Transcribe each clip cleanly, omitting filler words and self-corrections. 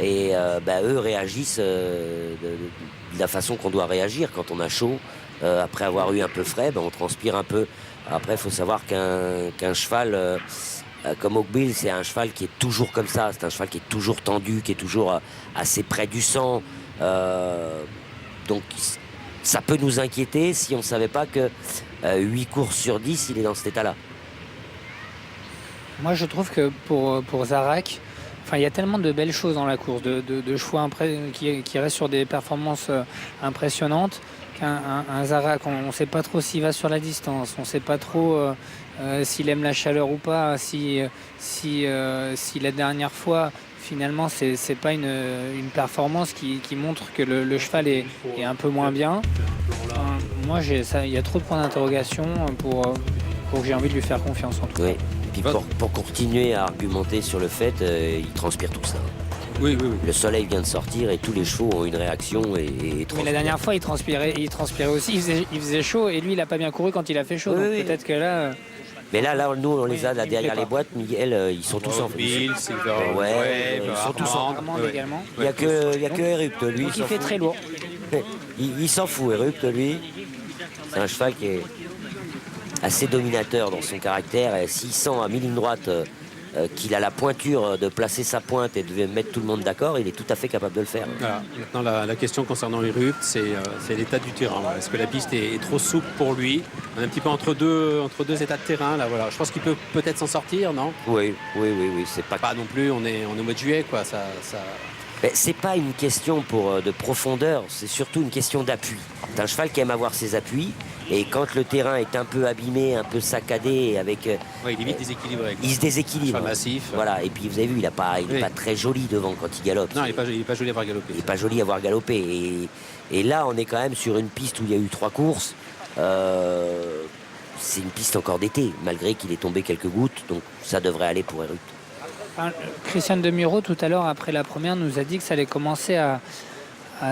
Et eux réagissent de la façon qu'on doit réagir quand on a chaud. Après avoir eu un peu frais, on transpire un peu. Après, il faut savoir qu'un cheval comme Oakbill, c'est un cheval qui est toujours comme ça. C'est un cheval qui est toujours tendu, qui est toujours assez près du sang. Donc, ça peut nous inquiéter si on ne savait pas que 8 courses sur 10, il est dans cet état-là. Moi, je trouve que pour Zarak, il y a tellement de belles choses dans la course, de choix qui restent sur des performances impressionnantes, qu'un Zarak, on ne sait pas trop s'il va sur la distance, on ne sait pas trop s'il aime la chaleur ou pas, si la dernière fois, finalement, c'est pas une performance qui montre que le cheval est un peu moins bien. Moi, il y a trop de points d'interrogation pour que j'ai envie de lui faire confiance en tout cas. Oui. Et puis pour continuer à argumenter sur le fait, il transpire tout ça. Oui. Le soleil vient de sortir et tous les chevaux ont une réaction et Mais la dernière fois, il transpirait aussi, il faisait chaud et lui, il n'a pas bien couru quand il a fait chaud. Donc peut-être que là... Mais là, nous, on les a là derrière les boîtes. Miguel, ils sont tous en Bill, Silver ils sont tous en également. Il n'y a que Erupt, lui. Donc il fait très lourd. Il s'en fout, Erupt, lui. C'est un cheval qui est assez dominateur dans son caractère. Et s'il sent à mi-ligne droite qu'il a la pointure de placer sa pointe et de mettre tout le monde d'accord, il est tout à fait capable de le faire. Voilà. Maintenant, la question concernant Erupt, c'est l'état du terrain. Est-ce que la piste est trop souple pour lui? On est un petit peu entre deux états de terrain. Là, voilà. Je pense qu'il peut peut-être s'en sortir, non? Oui. C'est pas non plus, on est au mois de juillet, quoi. Ça... C'est pas une question de profondeur, c'est surtout une question d'appui. C'est un cheval qui aime avoir ses appuis, et quand le terrain est un peu abîmé, un peu saccadé, avec... il est vite déséquilibré. Il se déséquilibre. Cheval massif. Voilà, et puis vous avez vu, il n'est pas très joli devant quand il galope. Non, il n'est pas joli à avoir galopé. Il n'est pas joli à avoir galopé. Et là, on est quand même sur une piste où il y a eu 3 courses. C'est une piste encore d'été, malgré qu'il ait tombé quelques gouttes, donc ça devrait aller pour Erupt. Christian Demuro, tout à l'heure, après la première, nous a dit que ça allait commencer à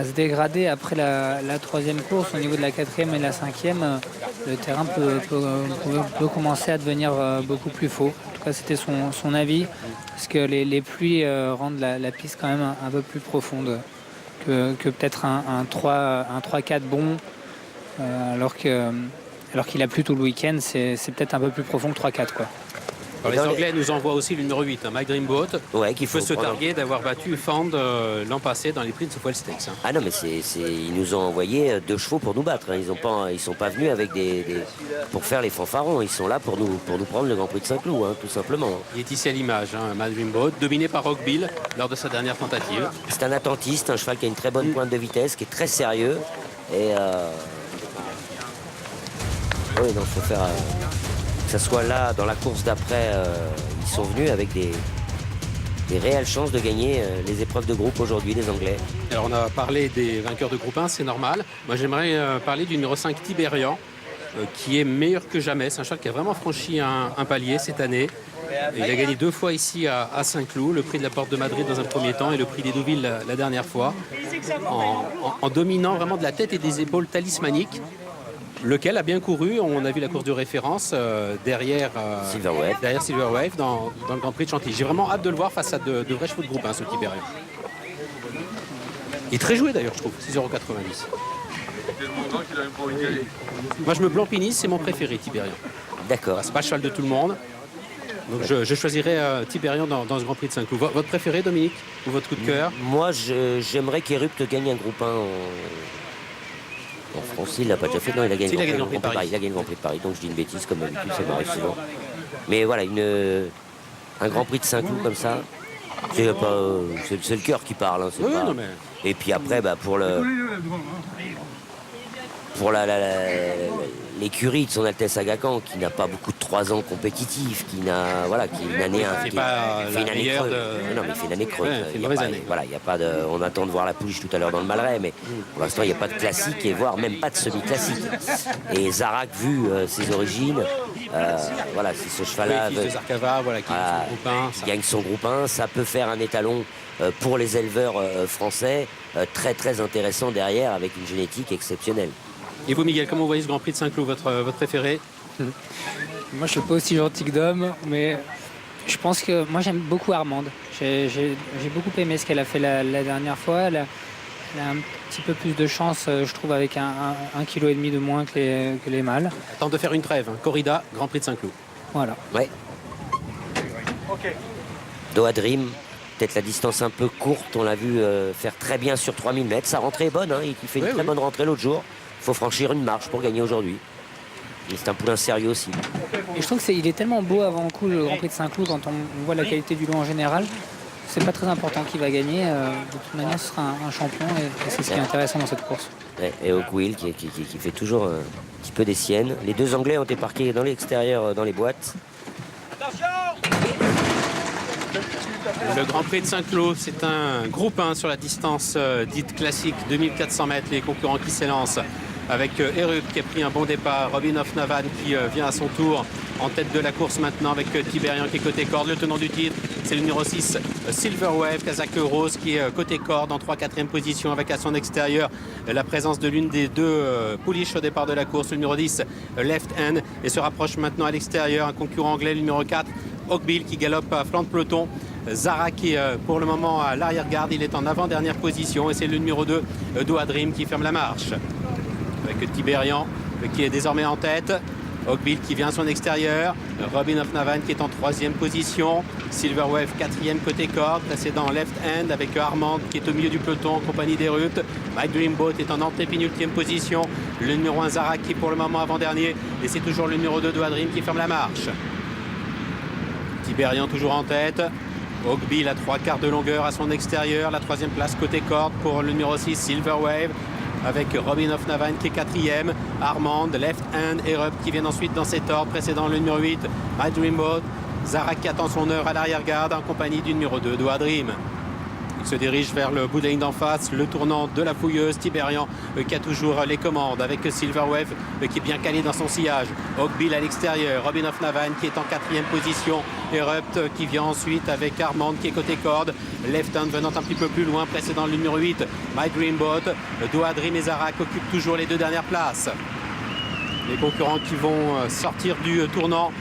se dégrader après la 3e course. Au niveau de la 4e et la 5e, le terrain peut commencer à devenir beaucoup plus faux. En tout cas, c'était son avis, parce que les pluies rendent la piste quand même un peu plus profonde que peut-être un 3-4 bon, alors qu'il a plu tout le week-end. C'est peut-être un peu plus profond que 3-4, quoi. Alors, les Anglais nous envoient aussi le numéro 8, Mike Dreamboat, qui peut se targuer d'avoir battu Fand l'an passé dans les prix de Sofwell Stakes. Ah non, mais ils nous ont envoyé 2 chevaux pour nous battre. Ils sont pas venus avec pour faire les fanfarons. Ils sont là pour nous prendre le Grand Prix de Saint-Cloud, tout simplement. Il est ici à l'image, Mike Dreamboat, dominé par Oakbill lors de sa dernière tentative. C'est un attentiste, un cheval qui a une très bonne pointe de vitesse, qui est très sérieux. Et il faut faire... que ça soit là, dans la course d'après, ils sont venus avec des réelles chances de gagner les épreuves de groupe aujourd'hui, les Anglais. Alors on a parlé des vainqueurs de groupe 1, c'est normal. Moi j'aimerais parler du numéro 5, Tiberian, qui est meilleur que jamais. C'est un cheval qui a vraiment franchi un palier cette année. Il a gagné 2 fois ici à Saint-Cloud, le prix de la Porte de Madrid dans un premier temps et le prix des Deauville la dernière fois, en dominant vraiment de la tête et des épaules talismaniques. Lequel a bien couru, on a vu la course de référence derrière Silver Wave dans le Grand Prix de Chantilly. J'ai vraiment hâte de le voir face à de vrais chevaux de groupe, ce Tiberian. Il est très joué d'ailleurs, je trouve, 6,90 €. Moi je me blampinise, c'est mon préféré, Tiberian. D'accord. C'est pas le cheval de tout le monde. Donc je choisirais Tiberian dans ce Grand Prix de Saint-Cloud. Votre préféré, Dominique? Ou votre coup de cœur? Moi, j'aimerais qu'Erupt gagne un groupe 1 en France. Il l'a pas déjà fait. Non, il a gagné le Grand Prix de Paris. Il a gagné le Grand Prix de Paris. Donc je dis une bêtise comme d'habitude, ça m'arrive souvent. Mais voilà, un Grand Prix de Saint-Cloud comme ça, c'est le cœur qui parle. Oui, non, mais... Et puis après, pour l'écurie de son Altesse Aga Khan, qui n'a pas beaucoup de 3 ans compétitifs, qui n'a une année fait une année creuse. Non, mais il fait une année creuse. Ouais, une mauvaise année. Voilà, il y a pas de. On attend de voir la pouliche tout à l'heure dans le Malrais, mais pour l'instant il n'y a pas de classique et voire même pas de semi-classique. Et Zarak, vu ses origines, si ce cheval-là gagne son groupe 1, ça peut faire un étalon pour les éleveurs français très très intéressant derrière, avec une génétique exceptionnelle. Et vous, Miguel, comment vous voyez ce Grand Prix de Saint-Cloud, votre préféré? Moi, je ne suis pas aussi gentil que Dom, mais Je pense que moi j'aime beaucoup Armande. J'ai beaucoup aimé ce qu'elle a fait la dernière fois. Elle a un petit peu plus de chance, je trouve, avec un kilo et demi de moins que les mâles. Tente de faire une trêve. Corrida, Grand Prix de Saint-Cloud. Voilà. Ouais. Doha Dream, peut-être la distance un peu courte. On l'a vu faire très bien sur 3000 mètres. Sa rentrée est bonne. Il fait une très bonne rentrée l'autre jour. Il faut franchir une marche pour gagner aujourd'hui. Et c'est un poulain sérieux aussi. Et je trouve qu'il est tellement beau avant le coup, le Grand Prix de Saint-Cloud, quand on voit la qualité du lot en général. C'est pas très important qui va gagner. De toute manière, ce sera un champion et c'est ce qui est intéressant dans cette course. Ouais, et Oakwill qui fait toujours un petit peu des siennes. Les deux Anglais ont été parqués dans l'extérieur, dans les boîtes. Le Grand Prix de Saint-Cloud, c'est un groupe 1 sur la distance dite classique, 2400 mètres. Les concurrents qui s'élancent avec Erup qui a pris un bon départ, Robin of Navan qui vient à son tour en tête de la course maintenant avec Tiberian qui est côté corde. Le tenant du titre, c'est le numéro 6, Silver Wave, Kazakh Rose qui est côté corde en 3-4e position avec à son extérieur la présence de l'une des deux pouliches au départ de la course, le numéro 10, Left Hand, et se rapproche maintenant à l'extérieur un concurrent anglais, le numéro 4, Oakbill qui galope à flanc de peloton. Zara qui est pour le moment à l'arrière-garde, il est en avant-dernière position et c'est le numéro 2, Doha Dream qui ferme la marche. Avec Tiberian qui est désormais en tête, Oakbill qui vient à son extérieur, Robin of Navan qui est en 3e position, Silver Wave 4e côté corde, précédent Left Hand avec Armand qui est au milieu du peloton en compagnie d'Erupt. My Dreamboat est en antépénultième position, le numéro 1 Zara qui est pour le moment avant-dernier et c'est toujours le numéro 2 Doha Dream qui ferme la marche. Tiberian toujours en tête, Oakbill à 3/4 de longueur à son extérieur, la 3e place côté corde pour le numéro 6 Silver Wave avec Robin of Navan qui est 4e, Armand, Left Hand et Erup qui viennent ensuite dans cet ordre, précédent le numéro 8 My Dreamboat, Zara qui attend son heure à l'arrière-garde en compagnie du numéro 2 Doha Dream. Il se dirige vers le bout de la ligne d'en face, le tournant de la fouilleuse, Tiberian qui a toujours les commandes avec Silver Wave qui est bien calé dans son sillage. Oakbill à l'extérieur, Robin of Navan qui est en 4e position, Erupt qui vient ensuite avec Armand qui est côté corde, Left Hand venant un petit peu plus loin, précédant le numéro 8, My Dreamboat, Doha Dream et Zara qui occupent toujours les deux dernières places. Les concurrents qui vont sortir du tournant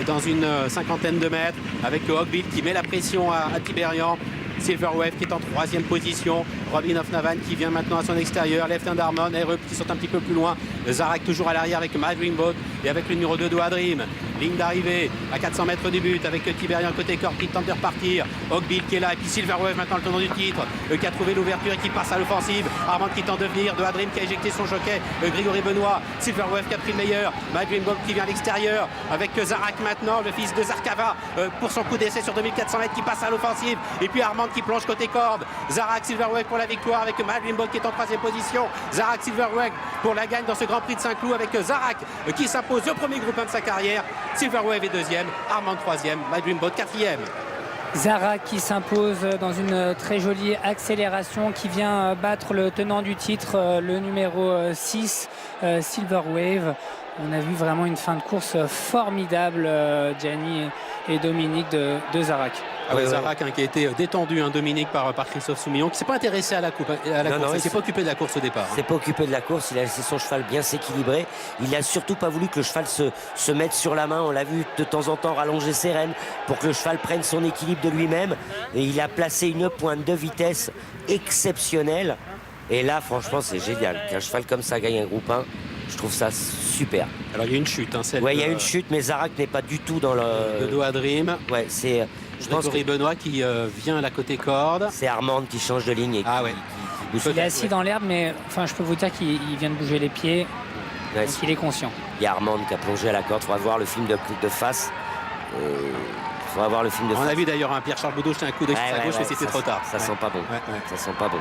dans une cinquantaine de mètres avec Oakbill qui met la pression à Tiberian. Silver Wave qui est en 3e position, Robin of Navan qui vient maintenant à son extérieur, Left Hand Armand, Erup qui sont un petit peu plus loin, Zarak toujours à l'arrière avec My Dreamboat et avec le numéro 2 Doha Dream. Ligne d'arrivée à 400 mètres du but avec Tiberian côté corde qui tente de repartir, Oakbill qui est là et puis Silver Wave maintenant le tenant du titre qui a trouvé l'ouverture et qui passe à l'offensive, Armand qui tente de venir, Doha Dream qui a éjecté son jockey, Grégory Benoît, Silver Wave qui a pris le meilleur, My Dreamboat qui vient à l'extérieur avec Zarak maintenant, le fils de Zarkava pour son coup d'essai sur 2400 mètres qui passe à l'offensive et puis Armand qui plonge côté corde, Zarak Silver Wave pour la victoire avec My Dreamboat qui est en 3e position, Zarak Silver Wave pour la gagne dans ce Grand Prix de Saint-Cloud avec Zarak qui s'impose le premier groupe 1 de sa carrière, Silver Wave est 2e, Armand 3e, My Dreamboat 4e. Zara qui s'impose dans une très jolie accélération qui vient battre le tenant du titre, le numéro 6, Silver Wave. On a vu vraiment une fin de course formidable, Gianni et Dominique de Zarak. Ah ouais, Zarak qui a été détendu, Dominique, par Christophe Soumillon, qui ne s'est pas intéressé à la course. Il ne s'est pas occupé de la course au départ. Il ne s'est pas occupé de la course, il a laissé son cheval bien s'équilibrer. Il n'a surtout pas voulu que le cheval se mette sur la main. On l'a vu de temps en temps rallonger ses rênes pour que le cheval prenne son équilibre de lui-même. Et il a placé une pointe de vitesse exceptionnelle. Et là, franchement, c'est génial. Qu'un cheval comme ça gagne un groupe 1, je trouve ça super. Alors, il y a une chute. Il y a une chute, mais Zarak n'est pas du tout dans le... De Doha Dream. Ouais, c'est... Je pense que Benoît qui vient à la côté corde. C'est Armand qui change de ligne et qui bouge. Il est assis dans l'herbe, mais enfin, je peux vous dire qu'il vient de bouger les pieds. Ouais, donc il est conscient. Il y a Armand qui a plongé à la corde. Il faudra voir le film de face. Il faudra voir le film de face. On a vu d'ailleurs un Pierre-Charles Baudot jeter un coup d'œil sur sa gauche, mais c'était trop tard. Ça sent pas bon. Ça sent pas bon.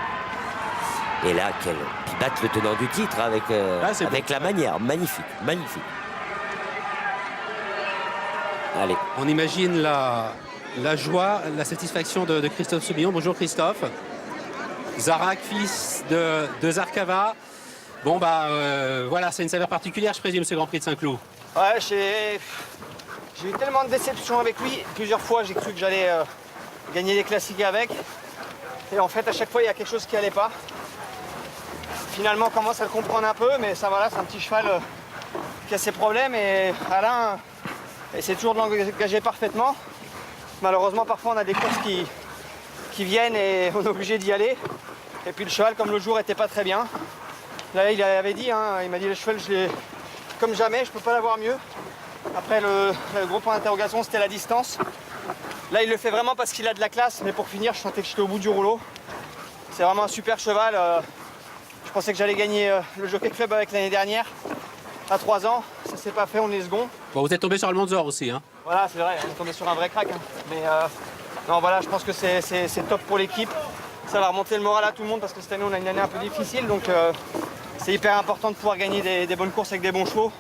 Et là, puis battre le tenant du titre avec la manière. Magnifique, magnifique. Allez. On imagine la joie, la satisfaction de Christophe Soumillon. Bonjour Christophe. Zarak, fils de Zarkava. Bon voilà, c'est une saveur particulière, je présume, ce Grand Prix de Saint-Cloud. Ouais, j'ai eu tellement de déceptions avec lui. Plusieurs fois, j'ai cru que j'allais gagner les classiques avec. Et en fait, à chaque fois, il y a quelque chose qui allait pas. Finalement, on commence à le comprendre un peu, mais ça, voilà, c'est un petit cheval qui a ses problèmes. Et Alain essaie toujours de l'engager parfaitement. Malheureusement, parfois on a des courses qui viennent et on est obligé d'y aller. Et puis le cheval, comme le jour était pas très bien, là il avait dit, il m'a dit le cheval, je l'ai comme jamais, je peux pas l'avoir mieux. Après le gros point d'interrogation, c'était la distance. Là il le fait vraiment parce qu'il a de la classe, mais pour finir, je sentais que j'étais au bout du rouleau. C'est vraiment un super cheval. Je pensais que j'allais gagner le Jockey Club avec l'année dernière, à 3 ans. Ça s'est pas fait, on est second. Bon, vous êtes tombé sur Almanzor aussi, hein. Voilà, c'est vrai, on est tombé sur un vrai crack. Mais non, voilà, je pense que c'est top pour l'équipe. Ça va remonter le moral à tout le monde parce que cette année, on a une année un peu difficile. Donc c'est hyper important de pouvoir gagner des bonnes courses avec des bons chevaux.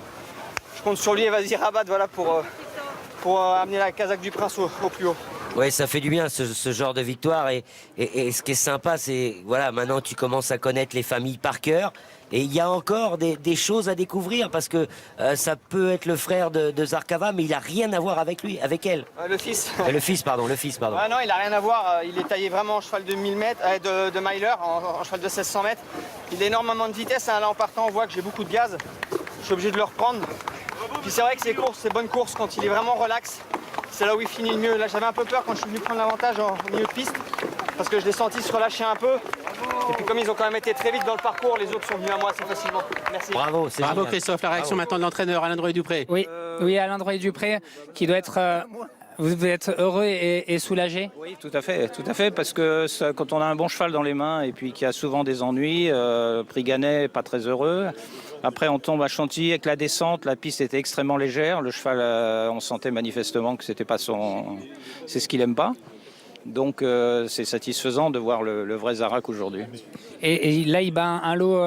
Je compte sur lui et vas-y rabattre, voilà, pour amener la Casaque du Prince au plus haut. Ouais, ça fait du bien ce genre de victoire et ce qui est sympa, c'est voilà, maintenant tu commences à connaître les familles par cœur et il y a encore des choses à découvrir parce que ça peut être le frère de Zarkava, mais il a rien à voir avec lui, avec elle. Le fils. Le fils, pardon. Ah non, il a rien à voir. Il est taillé vraiment en cheval de 1000 mètres, de miler, en cheval de 1600 mètres. Il a énormément de vitesse. Là, en partant, on voit que j'ai beaucoup de gaz. Je suis obligé de le reprendre. Puis c'est vrai que ces bonnes courses, quand il est vraiment relax, c'est là où il finit le mieux. Là, j'avais un peu peur quand je suis venu prendre l'avantage en milieu de piste, parce que je l'ai senti se relâcher un peu. Et puis comme ils ont quand même été très vite dans le parcours, les autres sont venus à moi assez facilement. Merci. Bravo, c'est Bravo génial. Christophe, la réaction maintenant de l'entraîneur Alain Drouet-Dupré. Oui, Alain Drouet-Dupré, qui doit être... Vous êtes heureux et soulagé? Oui, tout à fait, parce que quand on a un bon cheval dans les mains et puis qu'il y a souvent des ennuis, Prix Gannet, pas très heureux. Après, on tombe à Chantilly avec la descente, la piste était extrêmement légère, le cheval, on sentait manifestement que c'était pas c'est ce qu'il aime pas. Donc c'est satisfaisant de voir le vrai Zarak aujourd'hui. Et là, il bat un lot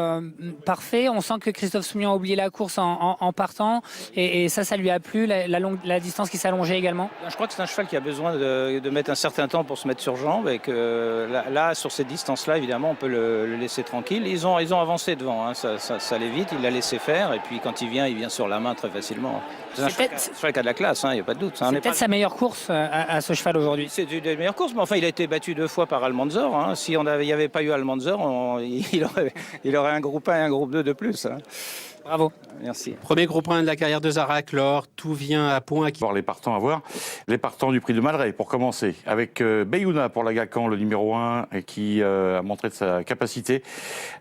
parfait. On sent que Christophe Soumillon a oublié la course en partant. Et ça lui a plu, la distance qui s'allongeait également. Je crois que c'est un cheval qui a besoin de mettre un certain temps pour se mettre sur jambe. Et que là sur cette distance-là, évidemment, on peut le laisser tranquille. Ils ont avancé devant, hein. Ça allait vite, il l'a laissé faire. Et puis quand il vient sur la main très facilement. C'est un cheval qui a de la classe, il n'y a pas de doute. C'est peut-être sa meilleure course à ce cheval aujourd'hui. C'est une des meilleures courses, mais enfin, il a été battu 2 fois par Almanzor. Hein. Si il n'y avait pas eu Almanzor, il aurait un groupe 1 et un groupe 2 de plus. Hein. Bravo. Merci. Premier groupe 1 de la carrière de Zarak, Laure, tout vient à point. Voir les partants à voir. Les partants du prix de Malray, pour commencer, avec Beyouna pour l'Agacan, le numéro 1, qui a montré de sa capacité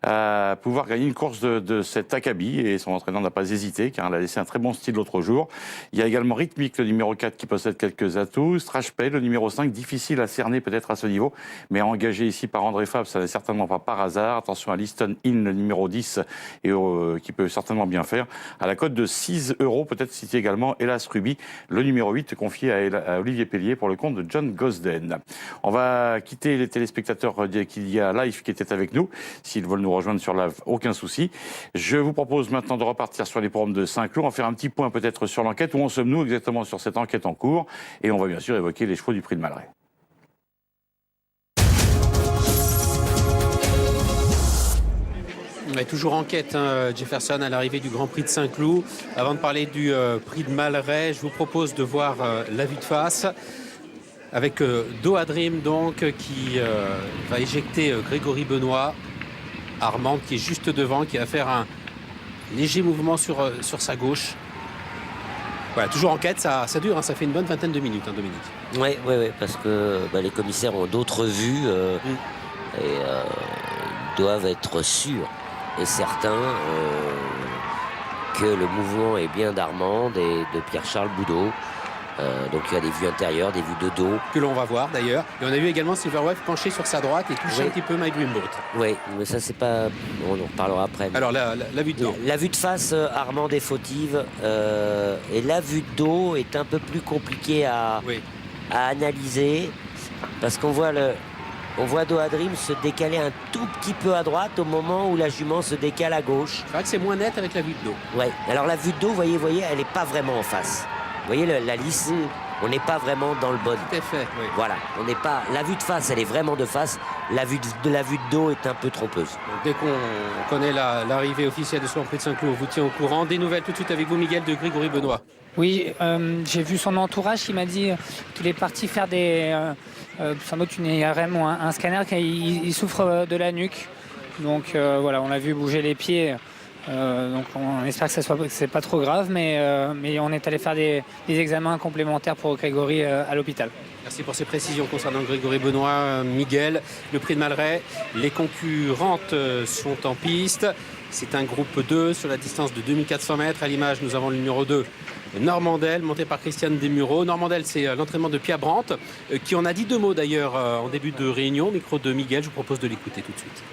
à pouvoir gagner une course de cet acabit, et son entraîneur n'a pas hésité, car il a laissé un très bon style l'autre jour. Il y a également Rhythmique, le numéro 4, qui possède quelques atouts. Strashpay, le numéro 5, difficile à cerner peut-être à ce niveau, mais engagé ici par André Fabre, ça n'est certainement pas par hasard. Attention à Liston In, le numéro 10, et qui peut certainement bien faire. À la cote de 6 €, peut-être citer également Hélas Ruby, le numéro 8, confié à Olivier Pellier pour le compte de John Gosden. On va quitter les téléspectateurs qu'il y a live qui étaient avec nous. S'ils veulent nous rejoindre sur live, aucun souci. Je vous propose maintenant de repartir sur les programmes de Saint-Cloud. On va faire un petit point peut-être sur l'enquête. Où en sommes-nous exactement sur cette enquête en cours? Et on va bien sûr évoquer les chevaux du prix de Malray. On est toujours en quête, Jefferson, à l'arrivée du Grand Prix de Saint-Cloud. Avant de parler du prix de Malray, je vous propose de voir la vue de face avec Doha Dream, donc, qui va éjecter Grégory Benoît. Armand qui est juste devant, qui va faire un léger mouvement sur sa gauche. Voilà, toujours en quête, ça dure, ça fait une bonne vingtaine de minutes, Dominique. Oui, parce que les commissaires ont d'autres vues et doivent être sûrs et certains que le mouvement est bien d'Armande et de Pierre-Charles Boudot. Donc il y a des vues intérieures, des vues de dos. Que l'on va voir d'ailleurs. Et on a vu également Silverwave pencher sur sa droite et toucher un petit peu My Dream Boat. Oui, mais ça c'est pas... On en reparlera après. Alors la vue de dos. La vue de face, Armande est fautive. Et la vue de dos est un peu plus compliquée à analyser. Parce qu'on voit Doha Dream se décaler un tout petit peu à droite au moment où la jument se décale à gauche. C'est vrai que c'est moins net avec la vue de dos. Oui, alors la vue de dos, vous voyez, elle n'est pas vraiment en face. Vous voyez la lisse, on n'est pas vraiment dans le body. Tout à fait, oui. Voilà, on n'est pas. La vue de face, elle est vraiment de face. La vue de dos est un peu trompeuse. Donc, dès qu'on connaît l'arrivée officielle de ce Grand Prix de Saint-Cloud, on vous tient au courant. Des nouvelles tout de suite avec vous, Miguel, de Grégory Benoît. Oui, j'ai vu son entourage, il m'a dit qu'il est parti faire sans doute une IRM ou un scanner, qu'il souffre de la nuque. Donc voilà, on l'a vu bouger les pieds Donc on espère que c'est pas trop grave, mais on est allé faire des examens complémentaires pour Grégory à l'hôpital. Merci pour ces précisions concernant Grégory Benoît. Miguel, le prix de Malray, les concurrentes sont en piste. C'est un groupe 2 sur la distance de 2400 mètres. À l'image, nous avons le numéro 2, Normandel, monté par Christiane Desmureaux. Normandel, c'est l'entraînement de Pia Brandt, qui en a dit 2 mots d'ailleurs en début de réunion. Micro de Miguel, je vous propose de l'écouter tout de suite.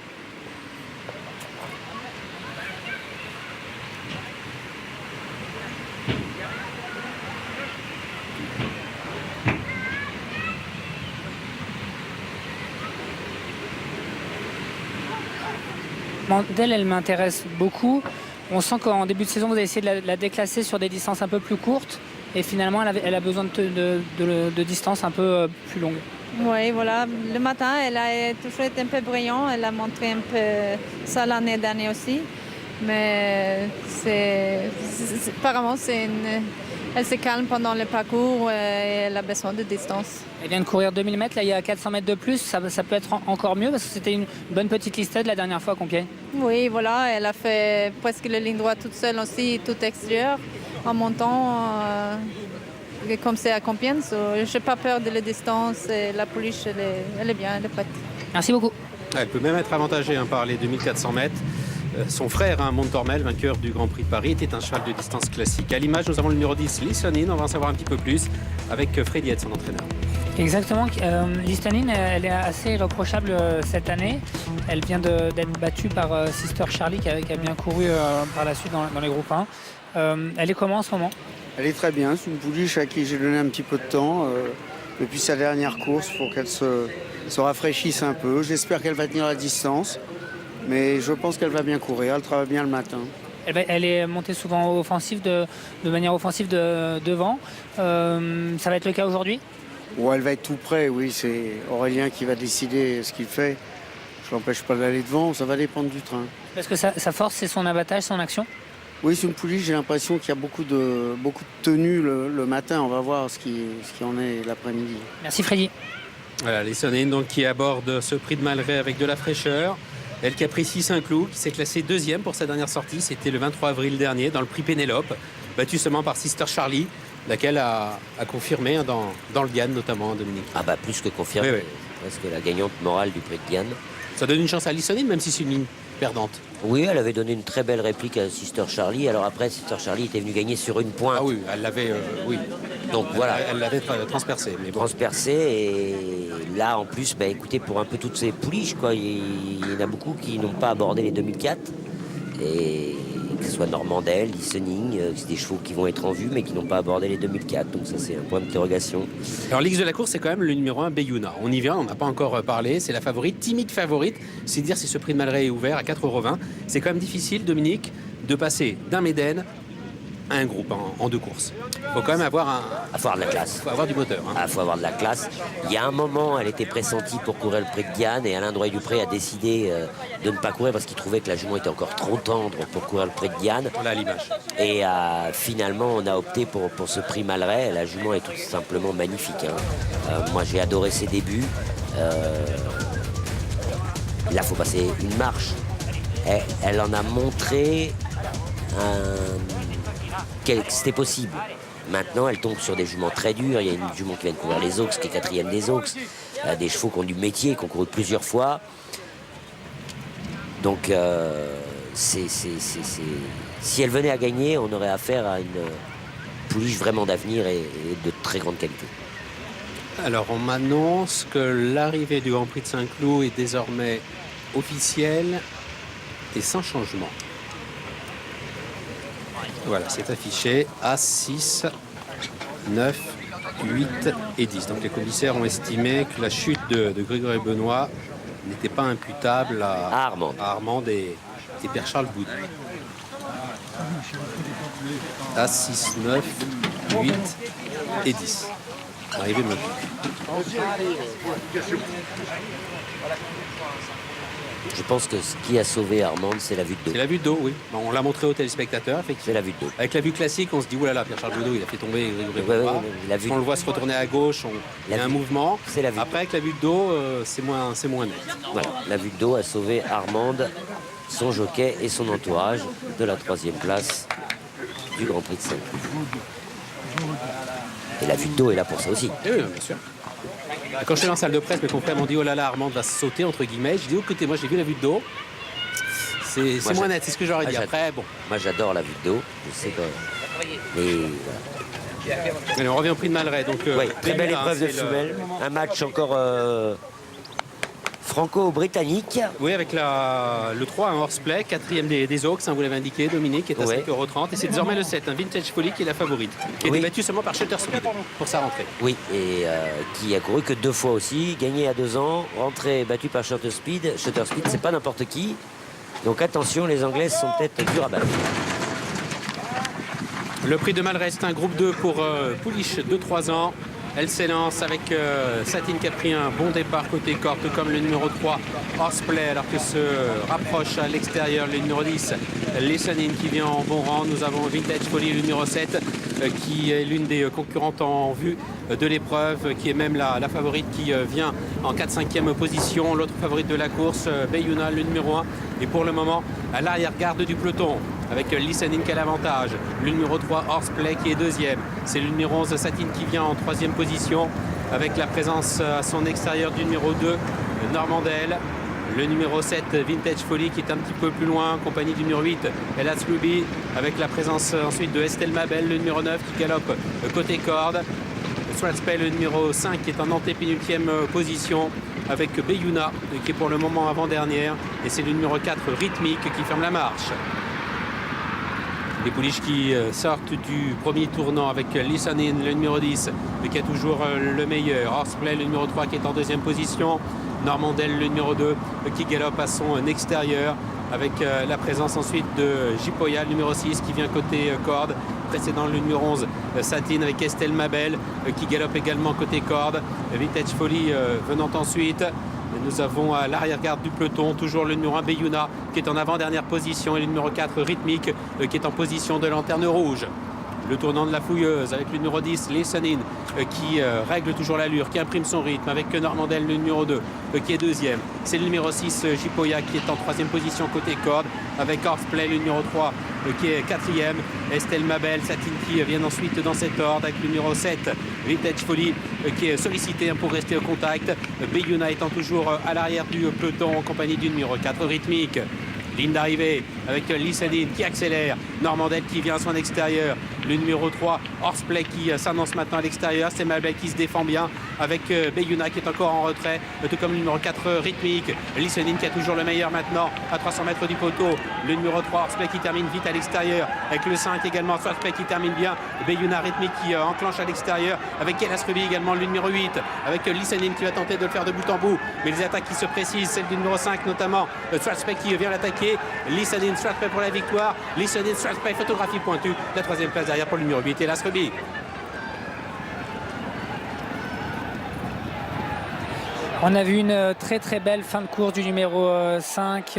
Normandel, elle m'intéresse beaucoup. On sent qu'en début de saison, vous avez essayé de la déclasser sur des distances un peu plus courtes. Et finalement, elle a besoin de distances un peu plus longues. Oui, voilà. Le matin, elle a toujours été un peu brillante. Elle a montré un peu ça l'année dernière aussi. Mais apparemment, elle se calme pendant le parcours et elle a besoin de distance. Elle vient de courir 2000 mètres, là il y a 400 mètres de plus, ça peut être encore mieux parce que c'était une bonne petite listade la dernière fois à Compiègne. Oui, voilà, elle a fait presque la ligne droite toute seule aussi, tout extérieur, en montant comme c'est à Compiègne. Je n'ai pas peur de la distance et la pouliche, elle est bien, elle est prête. Merci beaucoup. Elle peut même être avantagée par les 2400 mètres. Son frère, Montormel, vainqueur du Grand Prix de Paris, était un cheval de distance classique. À l'image, nous avons le numéro 10, Lissonin. On va en savoir un petit peu plus avec Freddy Ed, son entraîneur. Exactement. Lissonin, elle est assez irréprochable cette année. Elle vient d'être battue par Sister Charlie qui a bien couru par la suite dans les groupes 1. Elle est comment en ce moment? Elle est très bien. C'est une pouliche à qui j'ai donné un petit peu de temps depuis sa dernière course pour qu'elle se rafraîchisse un peu. J'espère qu'elle va tenir la distance. Mais je pense qu'elle va bien courir, elle travaille bien le matin. Elle est montée souvent offensive de manière offensive devant. Ça va être le cas aujourd'hui? Ouais, elle va être tout près, oui. C'est Aurélien qui va décider ce qu'il fait. Je ne l'empêche pas d'aller devant, ça va dépendre du train. Parce que sa force, c'est son abattage, son action? Oui, c'est une pouliche, j'ai l'impression qu'il y a beaucoup de tenue le matin. On va voir ce qui en est l'après-midi. Merci Freddy. Voilà, Lissonin donc qui aborde ce prix de Malray avec de la fraîcheur. Elle qui apprécie Saint-Cloud, qui s'est classée 2e pour sa dernière sortie. C'était le 23 avril dernier dans le prix Pénélope, battue seulement par Sister Charlie, laquelle a confirmé dans le Diane notamment, Dominique. Ah bah plus que confirmé. Oui, oui. Presque la gagnante morale du prix de Diane. Ça donne une chance à Lissonin, même si c'est une ligne perdante. Oui, elle avait donné une très belle réplique à Sister Charlie. Alors après, Sister Charlie était venue gagner sur une pointe. Ah oui, elle l'avait, oui. Donc voilà. Elle l'avait transpercée. Mais bon. Transpercée et là en plus, bah, écoutez, pour un peu toutes ces pouliches, quoi, il y en a beaucoup qui n'ont pas abordé les 2004. Et que ce soit Normandel, Lissonin, c'est des chevaux qui vont être en vue mais qui n'ont pas abordé les 2004. Donc ça c'est un point d'interrogation. Alors l'X de la course, c'est quand même le numéro 1, Beyouna. On y vient, on n'a pas encore parlé. C'est la favorite, timide favorite. C'est dire si ce prix de Malray est ouvert à 4,20 €. C'est quand même difficile, Dominique, de passer d'un Médène à un groupe en 2 courses. Il faut quand même avoir de la classe. Faut avoir du moteur. Il faut avoir de la classe. Il y a un moment, elle était pressentie pour courir le prix de Diane et Alain Drouet-Dupré a décidé de ne pas courir parce qu'il trouvait que la jument était encore trop tendre pour courir le prix de Diane. Voilà à l'image. Et finalement, on a opté pour ce prix Malray. La jument est tout simplement magnifique. Moi, j'ai adoré ses débuts. Là, il faut passer une marche. Elle en a montré que c'était possible. Maintenant, elle tombe sur des juments très durs. Il y a une jument qui vient de courir les Oaks, qui est 4e des Oaks. Des chevaux qui ont du métier, qui ont couru plusieurs fois. Donc, si elle venait à gagner, on aurait affaire à une pouliche vraiment d'avenir et de très grande qualité. Alors, on m'annonce que l'arrivée du Grand Prix de Saint-Cloud est désormais officielle et sans changement. Voilà, c'est affiché à 6, 9, 8 et 10. Donc les commissaires ont estimé que la chute de Grégory Benoît n'était pas imputable à Armand et Pierre Charles Boudou. À 6, 9, 8 et 10. Arrivé maintenant. Je pense que ce qui a sauvé Armande, c'est la vue de dos. C'est la vue de dos, oui. On l'a montré aux téléspectateurs, effectivement. C'est la vue de dos. Avec la vue classique, on se dit, oulala, Pierre-Charles Boudou, il a fait tomber Grégory Benoît. On le voit se retourner à gauche, il y a un mouvement. C'est la vue. Après, avec la vue de dos, c'est moins net. Voilà, la vue de dos a sauvé Armande son jockey et son entourage de la 3e place du Grand Prix de Saint-Cloud. Et la vue de dos est là pour ça aussi. Et oui, bien sûr. Quand je suis en salle de presse, mes confrères m'ont dit oh là là, Armand va sauter entre guillemets. Je dis écoutez, moi j'ai vu la vue de dos. C'est moins net, c'est ce que j'aurais dit. Après, bon. Moi j'adore la vue de dos. Je sais que. Mais voilà. Allez, on revient au prix de Malray. Donc, oui, très belle épreuve de femelle. Un match encore franco-britannique. Oui, avec le 3, un horseplay, 4e des Oaks, vous l'avez indiqué, Dominique, qui est à 5,30 €. Et c'est désormais le 7, un Vintage Folly qui est la favorite, qui a été battue seulement par Shutterspeed pour sa rentrée. Oui, et qui a couru que 2 fois aussi, gagné à 2 ans, rentrée battue par Shutterspeed. Shutterspeed, c'est pas n'importe qui. Donc attention, les Anglaises sont peut-être dures à battre. Le prix de Malray, c'est un groupe 2 pour Pouliche de 3 ans. Elle s'élance avec Satine qui a pris un bon départ côté corde, comme le numéro 3, Horseplay, alors que se rapproche à l'extérieur le numéro 10, Listening qui vient en bon rang. Nous avons Vintage Folly, le numéro 7, qui est l'une des concurrentes en vue de l'épreuve, qui est même la favorite qui vient en 4-5e position. L'autre favorite de la course, Bayuna, le numéro 1, et pour le moment à l'arrière-garde du peloton, avec Listening qui a l'avantage. Le numéro 3, Horseplay, qui est 2e. C'est le numéro 11, Satine, qui vient en 3e position, avec la présence à son extérieur du numéro 2, Normandel. Le numéro 7, Vintage Folly, qui est un petit peu plus loin, en compagnie du numéro 8, Elas Ruby, avec la présence ensuite de Estelle Mabel, le numéro 9, qui galope côté corde. Strathspey, le numéro 5, qui est en antépénultième position, avec Bayuna, qui est pour le moment avant-dernière. Et c'est le numéro 4, Rhythmique, qui ferme la marche. Les pouliches qui sortent du premier tournant avec Listening, le numéro 10, qui a toujours le meilleur. Horseplay, le numéro 3, qui est en 2e position. Normandel, le numéro 2, qui galope à son extérieur, avec la présence ensuite de Jipoya, le numéro 6, qui vient côté corde. Précédent, le numéro 11, Satine, avec Estelle Mabel, qui galope également côté corde. Vintage Folly venant ensuite. Nous avons à l'arrière-garde du peloton toujours le numéro 1, Bayuna, qui est en avant-dernière position, et le numéro 4, Rhythmique, qui est en position de lanterne rouge. Le tournant de la fouilleuse avec le numéro 10, Listening, qui règle toujours l'allure, qui imprime son rythme, avec Normandel, le numéro 2, qui est 2e. C'est le numéro 6, Jipoya, qui est en 3e position côté corde, avec Horseplay, le numéro 3, qui est 4e. Estelle Mabel, Satine, qui viennent ensuite dans cet ordre, avec le numéro 7, Vintage Folly, qui est sollicité pour rester au contact. Bayuna étant toujours à l'arrière du peloton, en compagnie du numéro 4, Rhythmique. Ligne d'arrivée avec Listening qui accélère, Normandel qui vient à son extérieur, le numéro 3, Horseplay, qui s'annonce maintenant à l'extérieur, c'est Mabel qui se défend bien avec Bayuna qui est encore en retrait, tout comme le numéro 4, Rhythmique. Listening qui a toujours le meilleur maintenant à 300 mètres du poteau, le numéro 3, Horseplay, qui termine vite à l'extérieur, avec le 5 également, Horseplay, qui termine bien, Bayuna, Rhythmique qui enclenche à l'extérieur, avec Elas Ruby également, le numéro 8, avec Listening qui va tenter de le faire de bout en bout, mais les attaques qui se précisent, celle du numéro 5 notamment, Horseplay qui vient l'attaquer. Listening, Strathspey pour la victoire. Listening, Strathspey, photographie pointue. La 3e place derrière pour le numéro 8 et Elas Ruby. On a vu une très très belle fin de course du numéro 5 qui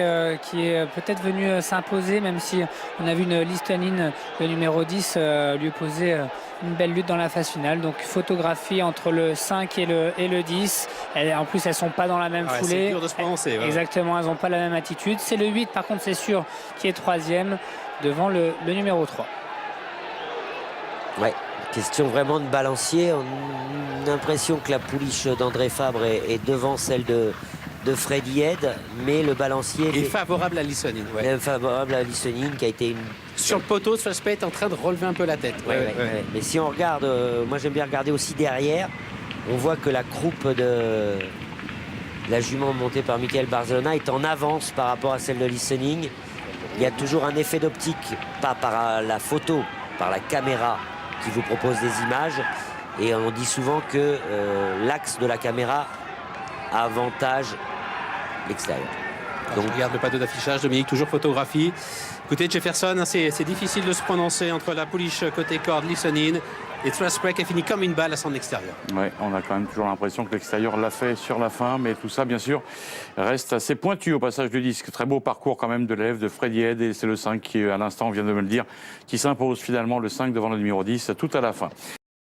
est peut-être venu s'imposer, même si on a vu une Listening, le numéro 10, lui opposer une belle lutte dans la phase finale. Donc photographie entre le 5 et le 10. En plus, elles ne sont pas dans la même foulée. C'est dur de se prononcer. Ouais. Exactement, elles n'ont pas la même attitude. C'est le 8, par contre, c'est sûr, qui est 3e devant le numéro 3. Ouais, question vraiment de balancier. On a l'impression que la pouliche d'André Fabre est devant celle de Freddy Head, mais le balancier est favorable à Listening. Ouais. Favorable à Listening, qui a été une... Sur le poteau, Strathspey est en train de relever un peu la tête. Ouais. Mais si on regarde, moi j'aime bien regarder aussi derrière, on voit que la croupe de la jument montée par Michael Barcelona est en avance par rapport à celle de Listening. Il y a toujours un effet d'optique, pas par la photo, par la caméra qui vous propose des images. Et on dit souvent que l'axe de la caméra avantage l'extérieur. Donc, je regarde le panneau d'affichage, Dominique, toujours photographie. Écoutez, Jefferson, c'est difficile de se prononcer entre la pouliche côté corde, Listening, et Strathspey qui a fini comme une balle à son extérieur. Oui, on a quand même toujours l'impression que l'extérieur l'a fait sur la fin, mais tout ça, bien sûr, reste assez pointu au passage du disque. Très beau parcours quand même de l'élève de Freddy Head, et c'est le 5 qui, à l'instant, vient de me le dire, qui s'impose finalement, le 5 devant le numéro 10, tout à la fin.